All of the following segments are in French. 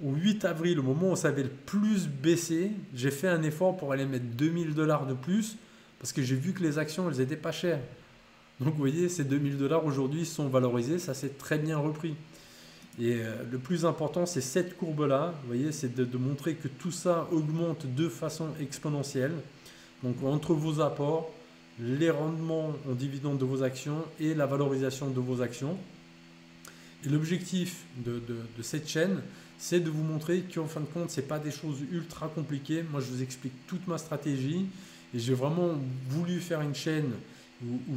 au 8 avril, au moment où ça avait le plus baissé, j'ai fait un effort pour aller mettre 2000 $ de plus parce que j'ai vu que les actions, elles n'étaient pas chères. Donc vous voyez, ces 2000 $ aujourd'hui sont valorisés, ça s'est très bien repris. Et le plus important, c'est cette courbe-là, vous voyez, c'est de montrer que tout ça augmente de façon exponentielle. Donc entre vos apports, les rendements en dividendes de vos actions et la valorisation de vos actions. Et l'objectif de cette chaîne, c'est de vous montrer qu'en fin de compte, ce n'est pas des choses ultra compliquées. Moi, je vous explique toute ma stratégie et j'ai vraiment voulu faire une chaîne où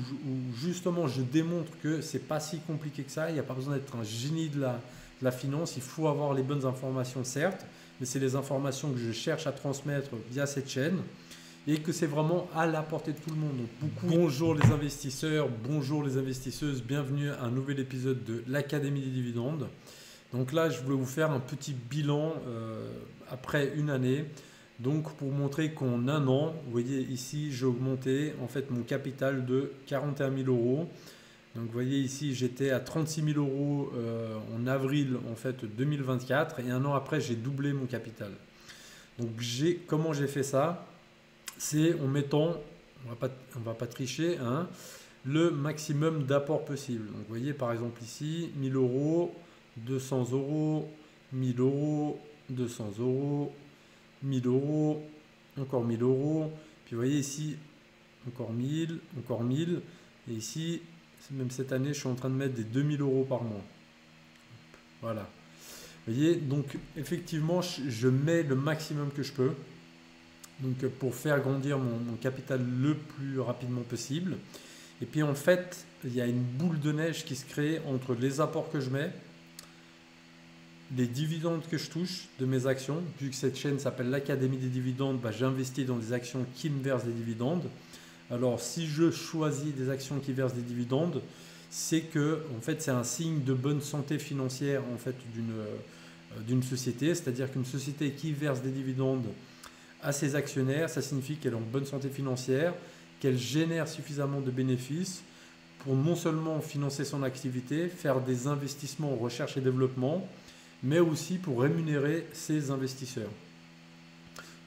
justement je démontre que ce n'est pas si compliqué que ça. Il n'y a pas besoin d'être un génie de la finance. Il faut avoir les bonnes informations, certes, mais c'est les informations que je cherche à transmettre via cette chaîne et que c'est vraiment à la portée de tout le monde. Donc, bonjour les investisseurs, bonjour les investisseuses, bienvenue à un nouvel épisode de l'Académie des dividendes. Donc là, je voulais vous faire un petit bilan après une année. Donc pour montrer qu'en un an, vous voyez ici, j'ai augmenté en fait mon capital de 41 000 euros. Donc vous voyez ici, j'étais à 36 000 euros en avril en fait 2024 et un an après, j'ai doublé mon capital. Donc comment j'ai fait ça? C'est en mettant, on va pas tricher, hein, le maximum d'apport possible. Donc vous voyez par exemple ici, 1000 euros, 200 euros, 1000 euros, 200 euros, 1000 euros, encore 1000 euros. Puis vous voyez ici, encore 1000, encore 1000. Et ici, même cette année, je suis en train de mettre des 2000 euros par mois. Voilà. Vous voyez, donc effectivement, je mets le maximum que je peux. Donc pour faire grandir mon capital le plus rapidement possible. Et puis en fait, il y a une boule de neige qui se crée entre les apports que je mets, les dividendes que je touche de mes actions. Vu que cette chaîne s'appelle l'Académie des dividendes, j'investis dans des actions qui me versent des dividendes. Alors si je choisis des actions qui versent des dividendes, c'est que en fait, c'est un signe de bonne santé financière en fait, d'une société. C'est-à-dire qu'une société qui verse des dividendes à ses actionnaires, ça signifie qu'elle est en bonne santé financière, qu'elle génère suffisamment de bénéfices pour non seulement financer son activité, faire des investissements en recherche et développement, mais aussi pour rémunérer ses investisseurs.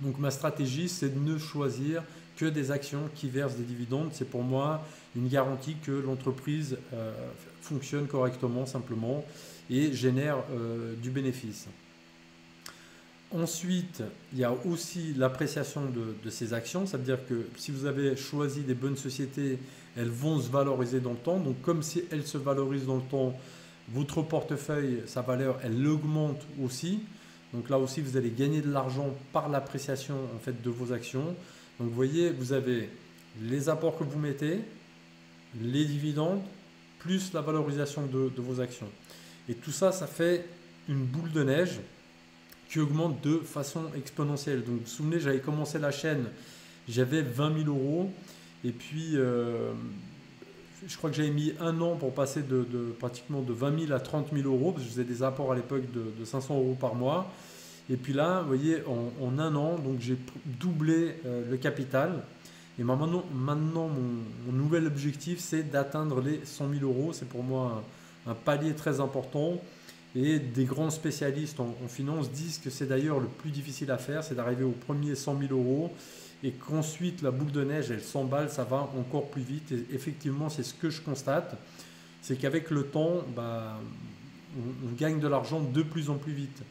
Donc ma stratégie, c'est de ne choisir que des actions qui versent des dividendes. C'est pour moi une garantie que l'entreprise fonctionne correctement simplement et génère du bénéfice. Ensuite, il y a aussi l'appréciation de ces actions. Ça veut dire que si vous avez choisi des bonnes sociétés, elles vont se valoriser dans le temps. Donc comme si elles se valorisent dans le temps, votre portefeuille, sa valeur, elle augmente aussi. Donc là aussi, vous allez gagner de l'argent par l'appréciation en fait, de vos actions. Donc vous voyez, vous avez les apports que vous mettez, les dividendes, plus la valorisation de vos actions. Et tout ça, ça fait une boule de neige qui augmente de façon exponentielle. Donc vous vous souvenez, j'avais commencé la chaîne, j'avais 20 000 euros. Et puis, je crois que j'avais mis un an pour passer pratiquement de 20 000 à 30 000 euros, parce que je faisais des apports à l'époque de 500 euros par mois. Et puis là, vous voyez, en un an, donc j'ai doublé le capital. Et maintenant mon nouvel objectif, c'est d'atteindre les 100 000 euros. C'est pour moi un palier très important. Et des grands spécialistes en finance disent que c'est d'ailleurs le plus difficile à faire, c'est d'arriver au premier 100 000 euros et qu'ensuite la boule de neige, elle s'emballe, ça va encore plus vite. Et effectivement, c'est ce que je constate, c'est qu'avec le temps, on gagne de l'argent de plus en plus vite.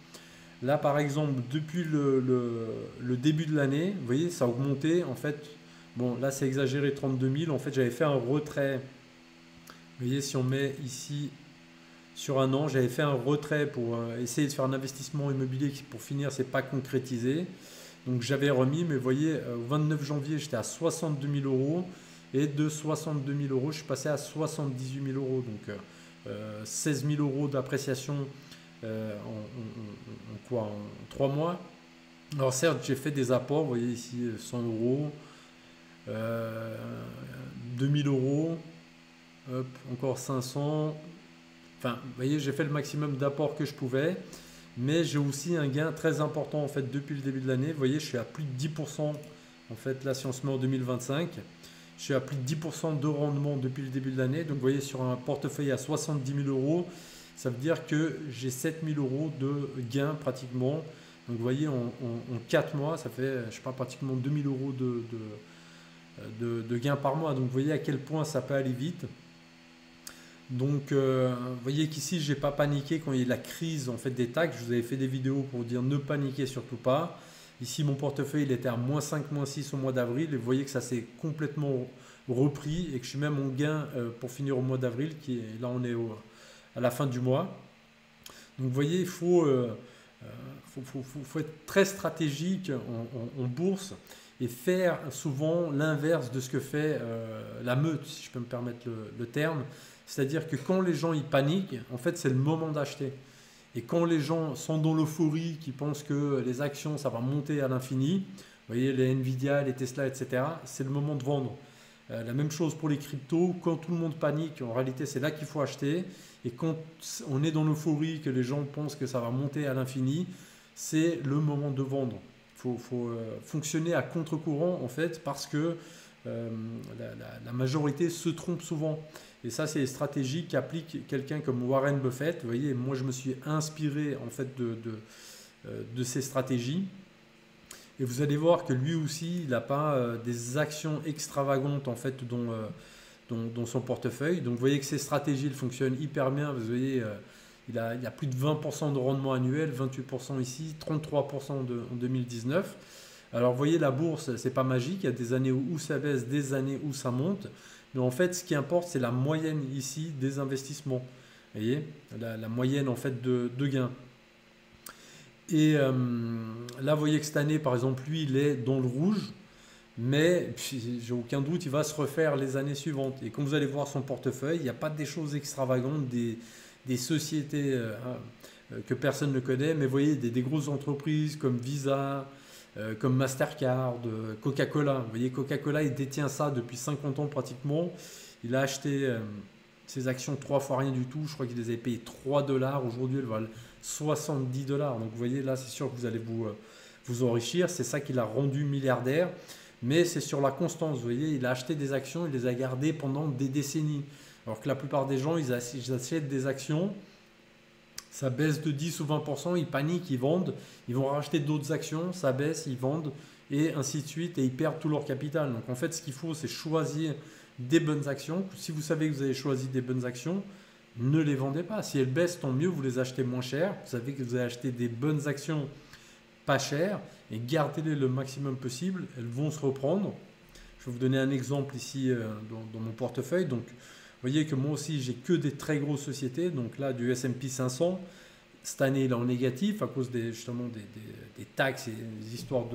Là, par exemple, depuis le début de l'année, vous voyez, ça a augmenté. En fait, bon, là, c'est exagéré, 32 000. En fait, j'avais fait un retrait. Vous voyez, si on met ici sur un an, j'avais fait un retrait pour essayer de faire un investissement immobilier qui, pour finir, c'est pas concrétisé. Donc, j'avais remis, mais vous voyez, au 29 janvier, j'étais à 62 000 euros. Et de 62 000 euros, je suis passé à 78 000 euros. Donc, 16 000 euros d'appréciation en 3 mois. Alors certes, j'ai fait des apports, vous voyez ici 100 euros, 2000 euros, hop, encore 500. Enfin, vous voyez, j'ai fait le maximum d'apports que je pouvais, mais j'ai aussi un gain très important en fait depuis le début de l'année. Vous voyez, je suis à plus de 10% en fait là si on se met en 2025. Je suis à plus de 10% de rendement depuis le début de l'année. Donc vous voyez, sur un portefeuille à 70 000 euros, ça veut dire que j'ai 7000 euros de gain pratiquement. Donc vous voyez, en 4 mois, ça fait, je sais pas, pratiquement 2000 euros de gain par mois. Donc vous voyez à quel point ça peut aller vite. Donc vous voyez qu'ici, je n'ai pas paniqué quand il y a eu la crise en fait, des taxes. Je vous avais fait des vidéos pour vous dire ne paniquez surtout pas. Ici, mon portefeuille, il était à -5, -6 au mois d'avril. Et vous voyez que ça s'est complètement repris et que je suis même en gain pour finir au mois d'avril. Là, on est à la fin du mois. Donc vous voyez, il faut être très stratégique en bourse et faire souvent l'inverse de ce que fait la meute, si je peux me permettre le terme. C'est-à-dire que quand les gens ils paniquent, en fait, c'est le moment d'acheter. Et quand les gens sont dans l'euphorie, qui pensent que les actions, ça va monter à l'infini, vous voyez, les Nvidia, les Tesla, etc., c'est le moment de vendre. La même chose pour les cryptos. Quand tout le monde panique, en réalité, c'est là qu'il faut acheter. Et quand on est dans l'euphorie, que les gens pensent que ça va monter à l'infini, c'est le moment de vendre. Il faut fonctionner à contre-courant, en fait, parce que la majorité se trompe souvent. Et ça, c'est les stratégies qu'applique quelqu'un comme Warren Buffett. Vous voyez, moi, je me suis inspiré en fait de ces stratégies. Et vous allez voir que lui aussi, il n'a pas des actions extravagantes en fait dans son portefeuille. Donc, vous voyez que ces stratégies elles fonctionnent hyper bien. Vous voyez, il a plus de 20% de rendement annuel, 28% ici, 33% en 2019. Alors, vous voyez, la bourse, c'est pas magique. Il y a des années où ça baisse, des années où ça monte. Mais en fait, ce qui importe, c'est la moyenne ici des investissements. Vous voyez, la moyenne en fait de gains. Et là, vous voyez que cette année, par exemple, lui, il est dans le rouge. Mais j'ai aucun doute, il va se refaire les années suivantes. Et quand vous allez voir son portefeuille, il n'y a pas des choses extravagantes, des sociétés que personne ne connaît. Mais vous voyez, des grosses entreprises comme Visa, comme Mastercard, Coca-Cola. Vous voyez, Coca-Cola, il détient ça depuis 50 ans pratiquement. Il a acheté ses actions 3 fois rien du tout. Je crois qu'il les avait payées 3 $. Aujourd'hui, elles valent 70 $. Donc, vous voyez, là, c'est sûr que vous allez vous enrichir. C'est ça qui l'a rendu milliardaire. Mais c'est sur la constance. Vous voyez, il a acheté des actions, il les a gardées pendant des décennies. Alors que la plupart des gens, ils achètent des actions. Ça baisse de 10 ou 20%, ils paniquent, ils vendent, ils vont racheter d'autres actions, ça baisse, ils vendent, et ainsi de suite, et ils perdent tout leur capital. Donc en fait, ce qu'il faut, c'est choisir des bonnes actions. Si vous savez que vous avez choisi des bonnes actions, ne les vendez pas. Si elles baissent, tant mieux, vous les achetez moins cher. Vous savez que vous avez acheté des bonnes actions pas chères, et gardez-les le maximum possible, elles vont se reprendre. Je vais vous donner un exemple ici dans mon portefeuille. Donc, vous voyez que moi aussi, j'ai que des très grosses sociétés. Donc là, du S&P 500, cette année, il est en négatif à cause justement des taxes et des histoires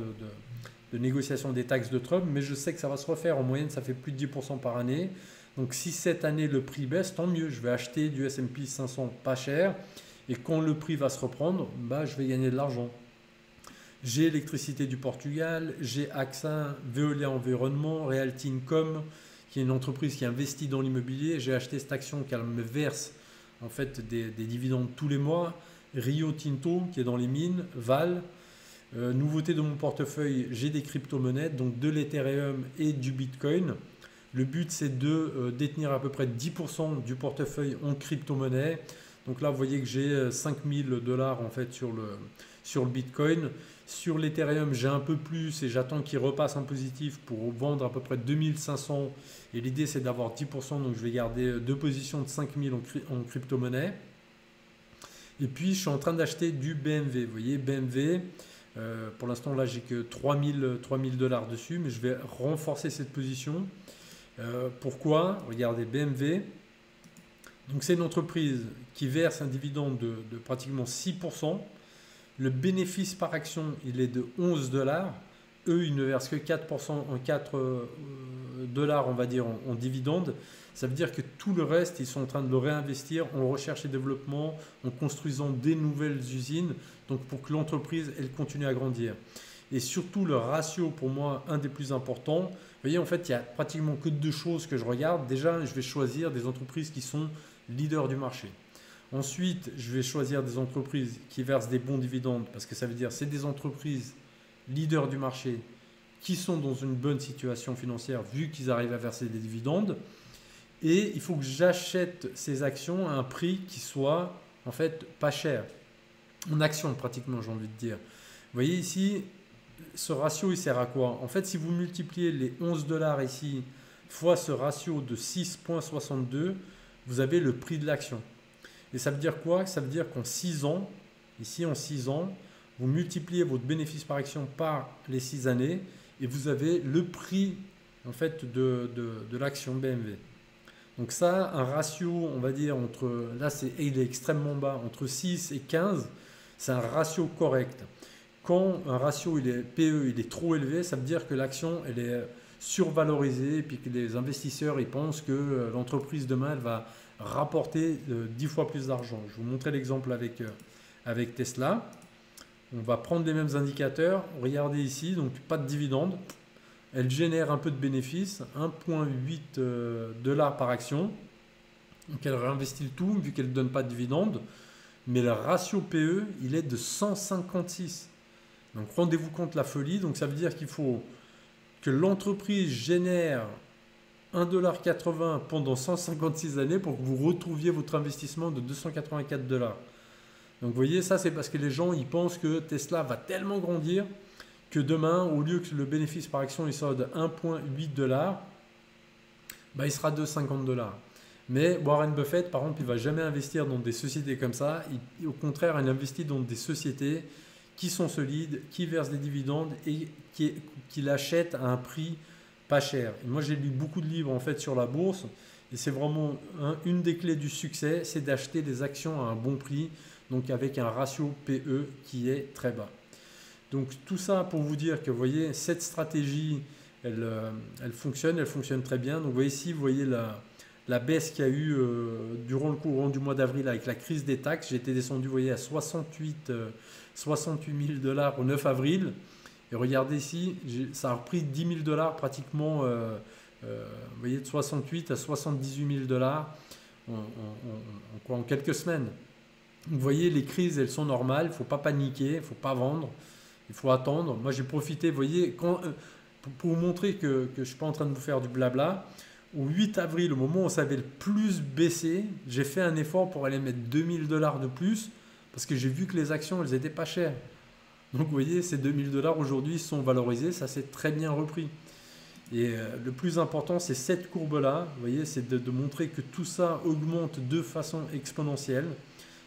de négociation des taxes de Trump. Mais je sais que ça va se refaire. En moyenne, ça fait plus de 10% par année. Donc si cette année, le prix baisse, tant mieux. Je vais acheter du S&P 500 pas cher. Et quand le prix va se reprendre, je vais gagner de l'argent. J'ai Électricité du Portugal, j'ai AXA, Veolia Environnement, Realty Income, qui est une entreprise qui investit dans l'immobilier. J'ai acheté cette action qui me verse en fait des dividendes tous les mois. Rio Tinto qui est dans les mines, Val. Nouveauté de mon portefeuille, j'ai des crypto-monnaies, donc de l'Ethereum et du Bitcoin. Le but, c'est de détenir à peu près 10% du portefeuille en crypto-monnaie. Donc là, vous voyez que j'ai 5000 $ en fait sur le Bitcoin. Sur l'Ethereum, j'ai un peu plus et j'attends qu'il repasse en positif pour vendre à peu près 2500. Et l'idée, c'est d'avoir 10%. Donc, je vais garder deux positions de 5000 en crypto-monnaie. Et puis, je suis en train d'acheter du BMW. Vous voyez, BMW, pour l'instant, là, j'ai que 3000 $ dessus. Mais je vais renforcer cette position. Pourquoi? Regardez, BMW. Donc, c'est une entreprise qui verse un dividende de pratiquement 6%. Le bénéfice par action, il est de 11 $. Eux, ils ne versent que 4%, en 4 $, on va dire, en dividendes. Ça veut dire que tout le reste, ils sont en train de le réinvestir en recherche et développement, en construisant des nouvelles usines, donc pour que l'entreprise, elle continue à grandir. Et surtout, le ratio, pour moi, un des plus importants. Vous voyez, en fait, il n'y a pratiquement que deux choses que je regarde. Déjà, je vais choisir des entreprises qui sont leaders du marché. Ensuite, je vais choisir des entreprises qui versent des bons dividendes parce que ça veut dire que c'est des entreprises leaders du marché qui sont dans une bonne situation financière vu qu'ils arrivent à verser des dividendes. Et il faut que j'achète ces actions à un prix qui soit en fait pas cher. En action pratiquement, j'ai envie de dire. Vous voyez ici, ce ratio il sert à quoi? En fait, si vous multipliez les 11 dollars ici fois ce ratio de 6,62, vous avez le prix de l'action. Et ça veut dire quoi? Ça veut dire qu'en 6 ans, ici en 6 ans, vous multipliez votre bénéfice par action par les 6 années et vous avez le prix en fait de l'action BMW. Donc ça, un ratio, on va dire, entre, là il est extrêmement bas, entre 6 et 15, c'est un ratio correct. Quand un ratio il est PE il est trop élevé, ça veut dire que l'action elle est survalorisée et puis que les investisseurs ils pensent que l'entreprise demain elle va rapporter 10 fois plus d'argent. Je vous montrer l'exemple avec Tesla. On va prendre les mêmes indicateurs. Regardez ici, donc pas de dividende. Elle génère un peu de bénéfices, 1,8 dollars par action. Donc elle réinvestit le tout vu qu'elle ne donne pas de dividende. Mais le ratio PE, il est de 156. Donc rendez-vous compte la folie. Donc ça veut dire qu'il faut que l'entreprise génère 1,80 $ pendant 156 années pour que vous retrouviez votre investissement de 284 $. Donc vous voyez, ça c'est parce que les gens ils pensent que Tesla va tellement grandir que demain, au lieu que le bénéfice par action il soit de 1,8 $, il sera de 50 $. Mais Warren Buffett, par exemple, il ne va jamais investir dans des sociétés comme ça. Au contraire, il investit dans des sociétés qui sont solides, qui versent des dividendes et qui l'achètent à un prix pas cher. Et moi, j'ai lu beaucoup de livres en fait sur la bourse et c'est vraiment une des clés du succès, c'est d'acheter des actions à un bon prix, donc avec un ratio PE qui est très bas. Donc tout ça pour vous dire que vous voyez, cette stratégie, elle fonctionne très bien. Donc vous voyez ici, vous voyez la baisse qu'il y a eu durant le courant du mois d'avril avec la crise des taxes. J'ai été descendu, vous voyez, à 68 000 $ au 9 avril. Et regardez ici, ça a repris 10 000 $ pratiquement, vous voyez, de 68 à 78 000 $ en quelques semaines. Vous voyez, les crises, elles sont normales, il ne faut pas paniquer, il ne faut pas vendre, il faut attendre. Moi, j'ai profité, vous voyez, pour vous montrer que je ne suis pas en train de vous faire du blabla. Au 8 avril, au moment où ça avait le plus baissé, j'ai fait un effort pour aller mettre 2 000 $ de plus parce que j'ai vu que les actions, elles n'étaient pas chères. Donc, vous voyez, ces 2 000 $ aujourd'hui sont valorisés, ça s'est très bien repris. Et le plus important, c'est cette courbe-là, vous voyez, c'est de montrer que tout ça augmente de façon exponentielle.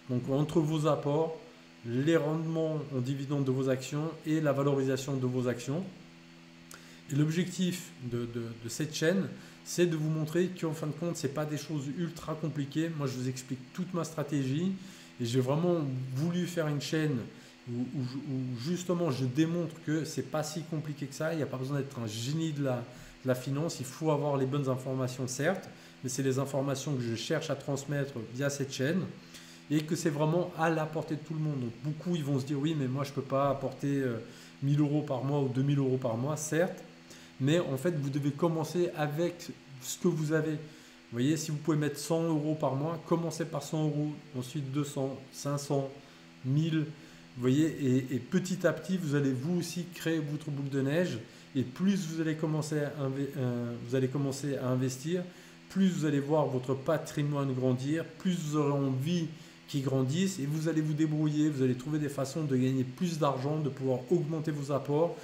Donc, entre vos apports, les rendements en dividendes de vos actions et la valorisation de vos actions. Et l'objectif de cette chaîne, c'est de vous montrer qu'en fin de compte, ce n'est pas des choses ultra compliquées. Moi, je vous explique toute ma stratégie et j'ai vraiment voulu faire une chaîne où justement je démontre que ce n'est pas si compliqué que ça. Il n'y a pas besoin d'être un génie de la finance. Il faut avoir les bonnes informations, certes, mais c'est les informations que je cherche à transmettre via cette chaîne et que c'est vraiment à la portée de tout le monde. Donc, beaucoup ils vont se dire oui, mais moi je ne peux pas apporter 1 000 € par mois ou 2 000 € par mois, certes. Mais en fait, vous devez commencer avec ce que vous avez. Vous voyez, si vous pouvez mettre 100 € par mois, commencez par 100 €, ensuite 200, 500, 1000. Vous voyez, et petit à petit, vous allez vous aussi créer votre boule de neige. Et plus vous allez commencer à investir, plus vous allez voir votre patrimoine grandir, plus vous aurez envie qu'il grandisse et vous allez vous débrouiller, vous allez trouver des façons de gagner plus d'argent, de pouvoir augmenter vos apports,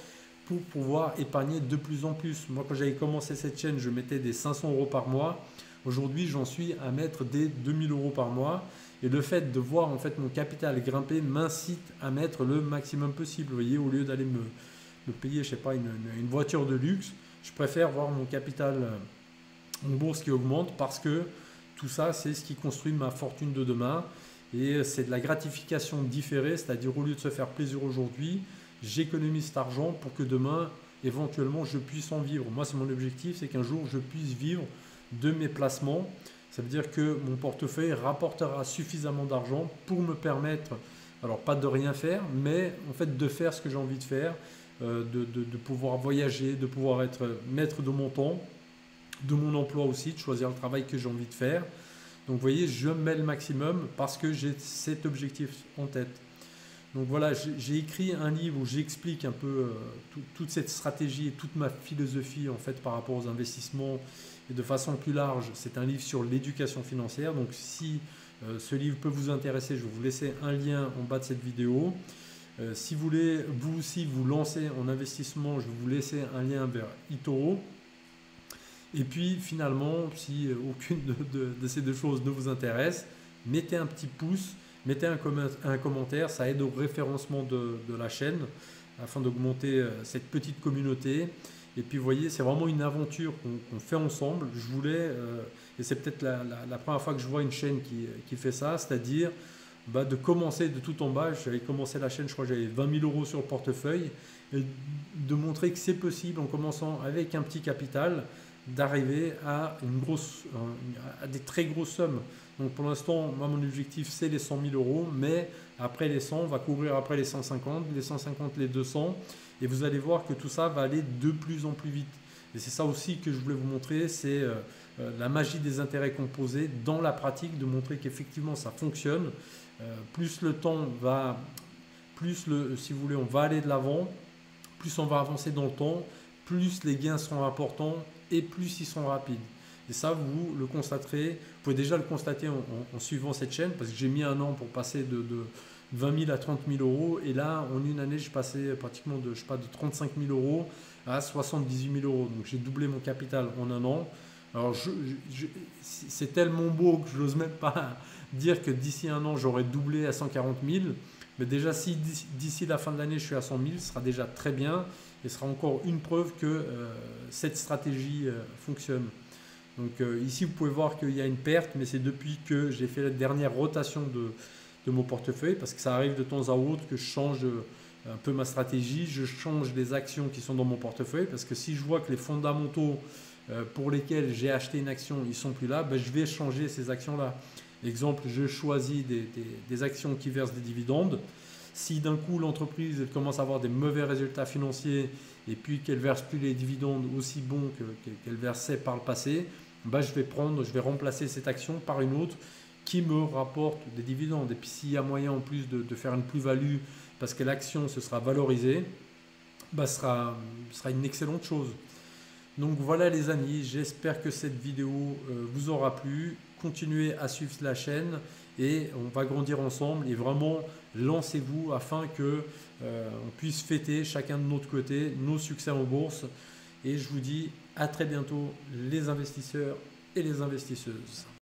pour pouvoir épargner de plus en plus. Moi, quand j'avais commencé cette chaîne, je mettais des 500 € par mois. Aujourd'hui, j'en suis à mettre des 2 000 € par mois. Et le fait de voir en fait mon capital grimper m'incite à mettre le maximum possible. Vous voyez, au lieu d'aller me payer, je sais pas, une voiture de luxe, je préfère voir mon capital en bourse qui augmente parce que tout ça, c'est ce qui construit ma fortune de demain. Et c'est de la gratification différée, c'est-à-dire au lieu de se faire plaisir aujourd'hui, j'économise cet argent pour que demain, éventuellement, je puisse en vivre. Moi, c'est mon objectif, c'est qu'un jour, je puisse vivre de mes placements. Ça veut dire que mon portefeuille rapportera suffisamment d'argent pour me permettre, alors pas de rien faire, mais en fait de faire ce que j'ai envie de faire, de pouvoir voyager, de pouvoir être maître de mon temps, de mon emploi aussi, de choisir le travail que j'ai envie de faire. Donc vous voyez, je mets le maximum parce que j'ai cet objectif en tête. Donc voilà, j'ai écrit un livre où j'explique un peu toute cette stratégie et toute ma philosophie en fait par rapport aux investissements et de façon plus large. C'est un livre sur l'éducation financière. Donc si Ce livre peut vous intéresser, je vais vous laisser un lien en bas de cette vidéo. Si vous voulez vous aussi vous lancer en investissement, je vais vous laisser un lien vers eToro. Et puis finalement, si aucune de ces deux choses ne vous intéresse, mettez un petit pouce, mettez un commentaire, ça aide au référencement de la chaîne afin d'augmenter cette petite communauté. Et puis vous voyez, c'est vraiment une aventure qu'on fait ensemble. Je voulais, et c'est peut-être la première fois que je vois une chaîne qui fait ça, c'est-à-dire de commencer de tout en bas. J'avais commencé la chaîne, je crois que j'avais 20 000 € sur le portefeuille, et de montrer que c'est possible en commençant avec un petit capital d'arriver à à des très grosses sommes. Donc pour l'instant, moi mon objectif c'est les 100 000 €, mais après les 100, on va couvrir après les 150, les 150, les 200, et vous allez voir que tout ça va aller de plus en plus vite. Et c'est ça aussi que je voulais vous montrer, c'est la magie des intérêts composés dans la pratique, de montrer qu'effectivement ça fonctionne. Plus le temps va, si vous voulez, on va aller de l'avant, plus on va avancer dans le temps, plus les gains seront importants et plus ils sont rapides. Et ça, vous le constaterez. Vous pouvez déjà le constater en suivant cette chaîne, parce que j'ai mis un an pour passer de 20 000 à 30 000 €. Et là, en une année, je passais pratiquement de 35 000 € à 78 000 €. Donc, j'ai doublé mon capital en un an. Alors, c'est tellement beau que je n'ose même pas dire que d'ici un an, j'aurai doublé à 140 000. Mais déjà, si d'ici la fin de l'année, je suis à 100 000, ce sera déjà très bien. Et ce sera encore une preuve que cette stratégie fonctionne. Donc ici, vous pouvez voir qu'il y a une perte, mais c'est depuis que j'ai fait la dernière rotation de mon portefeuille, parce que ça arrive de temps à autre que je change un peu ma stratégie, je change les actions qui sont dans mon portefeuille, parce que si je vois que les fondamentaux pour lesquels j'ai acheté une action, ils ne sont plus là, je vais changer ces actions-là. Exemple, je choisis des actions qui versent des dividendes. Si d'un coup l'entreprise commence à avoir des mauvais résultats financiers et puis qu'elle ne verse plus les dividendes aussi bons qu'elle versait par le passé, je vais remplacer cette action par une autre qui me rapporte des dividendes. Et puis s'il y a moyen en plus de faire une plus-value parce que l'action se sera valorisée, ce sera une excellente chose. Donc voilà les amis, j'espère que cette vidéo vous aura plu. Continuez à suivre la chaîne et on va grandir ensemble, et vraiment lancez-vous afin que on puisse fêter chacun de notre côté nos succès en bourse. Et je vous dis à très bientôt les investisseurs et les investisseuses.